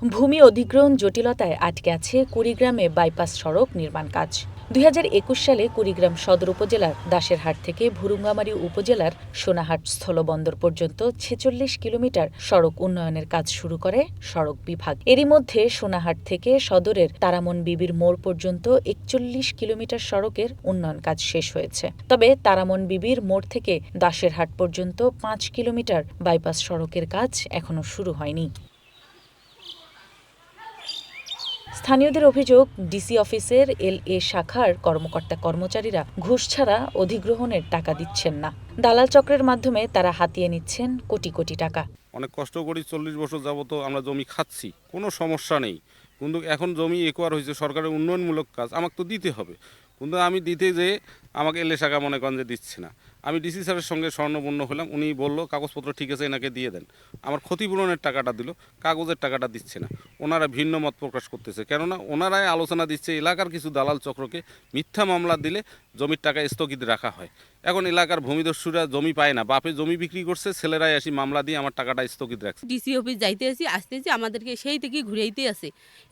ভূমি অধিগ্রহণ জটিলতায় আটকে আছে কুড়িগ্রামে বাইপাস সড়ক নির্মাণ কাজ। ২০২১ সালে কুড়িগ্রাম সদর উপজেলার দাসেরহাট থেকে ভুরুঙ্গামারী উপজেলার সোনাহাট স্থলবন্দর পর্যন্ত ৪৬ কিলোমিটার সড়ক উন্নয়নের কাজ শুরু করে সড়ক বিভাগ। এরই মধ্যে সোনাহাট থেকে সদরের তারামন বিবির মোড় পর্যন্ত ৪১ কিলোমিটার সড়কের উন্নয়ন কাজ শেষ হয়েছে। তবে তারামন বিবির মোড় থেকে দাসেরহাট পর্যন্ত ৫ কিলোমিটার বাইপাস সড়কের কাজ এখনো শুরু হয়নি। স্থানীয়দের অভিযোগ, ডিসি অফিসের LA শাখার কর্মকর্তা-কর্মচারীরা ঘুষ ছাড়া অধিগ্রহণের টাকা দিচ্ছেন না। দালাল চক্রের মাধ্যমে তারা হাতিয়ে নিচ্ছেন কোটি কোটি টাকা। অনেক কষ্ট করি, 40 বছর যাবত আমরা জমি খাচ্ছি, কোনো সমস্যা নেই। কিন্তু এখন জমি একোয়ার হয়েছে, সরকারের উন্নয়নমূলক কাজ আমাকে তো দিতে হবে। কিন্তু আমি দিতে যেয়ে আমাকে LA শাখা মনে করেন যে দিচ্ছে না। আমি ডিসি স্যারের সঙ্গে স্বর্ণপূর্ণ হলাম, উনি বললো কাগজপত্র ঠিক আছে, এনাকে দিয়ে দেন। আমার ক্ষতিপূরণের টাকাটা দিল, কাগজের টাকাটা দিচ্ছে না। ওনারা ভিন্ন মত প্রকাশ করতেছে, কেননা ওনারাই আলোচনা দিচ্ছে এলাকার কিছু দালাল চক্রকে মিথ্যা মামলা দিলে জমির টাকা স্থগিত রাখা হয়। এখন এলাকার ভূমিদস্যুরা জমি পায় না, বাপে জমি বিক্রি করছে, ছেলেরাই আসি মামলা দিয়ে আমার টাকাটা স্থগিত রাখছে। ডিসি অফিস যাইতে আসি, আসতেছি, আমাদেরকে সেই থেকে ঘুরাইতে আছে।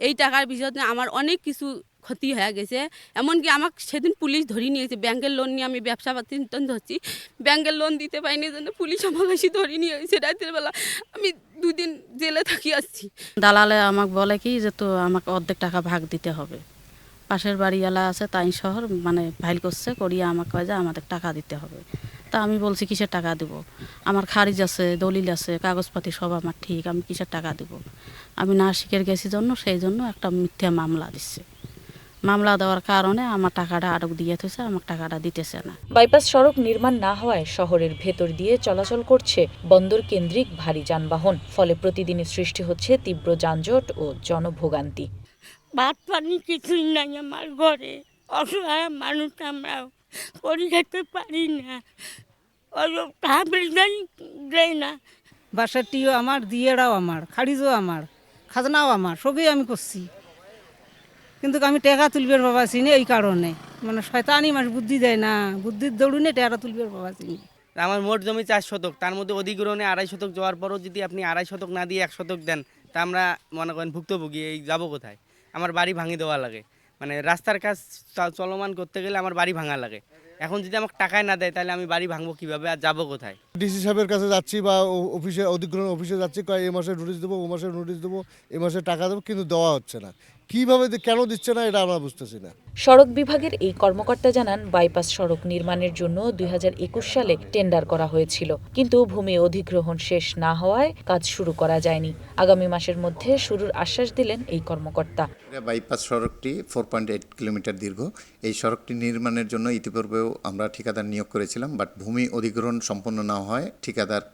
এই টাকার বিষয়তে আমার অনেক কিছু ক্ষতি হয়ে গেছে। এমনকি আমাকে সেদিন পুলিশ ধরে নিয়েছে। ব্যাংকের লোন নিয়ে আমি ব্যবসা পাতি ধরছি, ব্যাংকের লোন দিতে পারিনি জন্য পুলিশ আমার কাছে ধরে নিয়ে গেছে। রাতের বেলা আমি 2 দিন জেলে থাকি আসছি। দালালে আমাকে বলে কি যে তো আমাকে অর্ধেক টাকা ভাগ দিতে হবে। পাশের বাড়িওয়ালা আছে, তাই শহর ফাইল করছে, করিয়ে আমাকে কয় যে আমাদের টাকা দিতে হবে। তা আমি বলছি কিসের টাকা দেব, আমার খারিজ আছে, দলিল আছে, কাগজপাতি সব আমার ঠিক, আমি কিসের টাকা দেব। আমি না শিখে গেছি জন্য সেই জন্য একটা মিথ্যা মামলা দিচ্ছে। মামলা দেওয়ার কারণে আমার টাকাটা আটক দিয়ে থেছে, আমার টাকাটা দিতেছে না। বাইপাস সড়ক নির্মাণ না হওয়ায় শহরের ভেতর দিয়ে চলাচল করছে বন্দর কেন্দ্রিক ভারী যানবাহন। ফলে প্রতিদিনই সৃষ্টি হচ্ছে তীব্র যানজট ও জনভোগান্তি। ভাত পানি কিছুই নাই আমার ঘরে, অসহায় মানুষ আমরা, করে খেতে পারি না, দেয় না। বাসাটিও আমার, দিয়েরাও আমার, খারিজও আমার, খাজনাও আমার, সবই আমি করছি। কিন্তু আমি টাকা তুলবের বাবা চিনি, এই কারণে মানে শয়তানি মানুষ বুদ্ধি দেয় না, বুদ্ধির দৌড়ুনে টাকা তুলবের বাবা চিনি। আমার মোট জমি 4 শতক, তার মধ্যে অধিগ্রহণে 2.5 শতক যাওয়ার পরও যদি আপনি 2.5 শতক না দিয়ে 1 শতক দেন, তা আমরা মনে করেন ভুক্তভোগী। এই যাবো কোথায়? আমার বাড়ি ভাঙি দেওয়া লাগে, মানে রাস্তার কাজ চলমান করতে গেলে আমার বাড়ি ভাঙা লাগে। এখন যদি আমাকে টাকায় না দেয় তাহলে আমি বাড়ি ভাঙবো কীভাবে আর যাবো কোথায়? ডিসি সাহেবের কাছে যাচ্ছি বা অফিসে, অধিগ্রহণ অফিসে যাচ্ছি, এই মাসে নোটিশ দেবো, ও মাসে নোটিশ দেবো, এই মাসে টাকা দেবো, কিন্তু দেওয়া হচ্ছে না। কীভাবে কেন দিচ্ছে না এটা আমরা বুঝতেছি না। সড়ক বিভাগের এই কর্মকর্তা জানান, বাইপাস সড়ক নির্মাণের জন্য ২০২১ সালে টেন্ডার করা হয়েছিল, কিন্তু ভূমি অধিগ্রহণ শেষ না হওয়ায় কাজ শুরু করা যায়নি। আগামী মাসের মধ্যে শুরুর আশ্বাস দিলেন এই কর্মকর্তা। বাইপাস সড়কটি 4.8 কিলোমিটার দীর্ঘ। এই সড়কটি নির্মাণের জন্য ইতিপূর্বেও আমরা ঠিকাদার নিয়োগ করেছিলাম, বাট ভূমি অধিগ্রহণ সম্পন্ন না হয় ঠিকাদার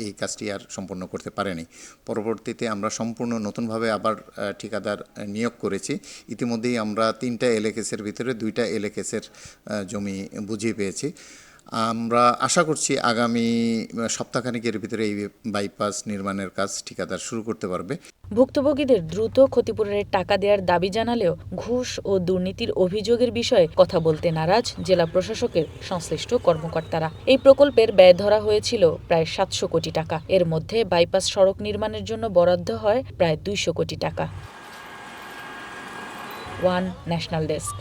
এই কাজটি আর সম্পন্ন করতে পারেনি। পরবর্তীতে আমরা সম্পূর্ণ নতুনভাবে আবার ঠিকাদার নিয়োগ করেছি। ইতিমধ্যেই আমরা 3টা এলএকেসের ভিতরে 2টা এলএকেসের জমি বুঝিয়ে পেয়েছি। আমরা আশা করছি আগামী সপ্তাহখানেকের ভিতরে এই বাইপাস নির্মাণের কাজ ঠিকাদার শুরু করতে পারবে। ভুক্তভোগীদের দ্রুত ক্ষতিপূরণের টাকা দেওয়ার দাবি জানালেও ঘুষ ও দুর্নীতির অভিযোগের বিষয়ে কথা বলতে নারাজ জেলা প্রশাসকের সংশ্লিষ্ট কর্মকর্তারা। এই প্রকল্পের ব্যয় ধরা হয়েছিল প্রায় 700 কোটি টাকা। এর মধ্যে বাইপাস সড়ক নির্মাণের জন্য বরাদ্দ হয় প্রায় 200 কোটি টাকা। One national desk.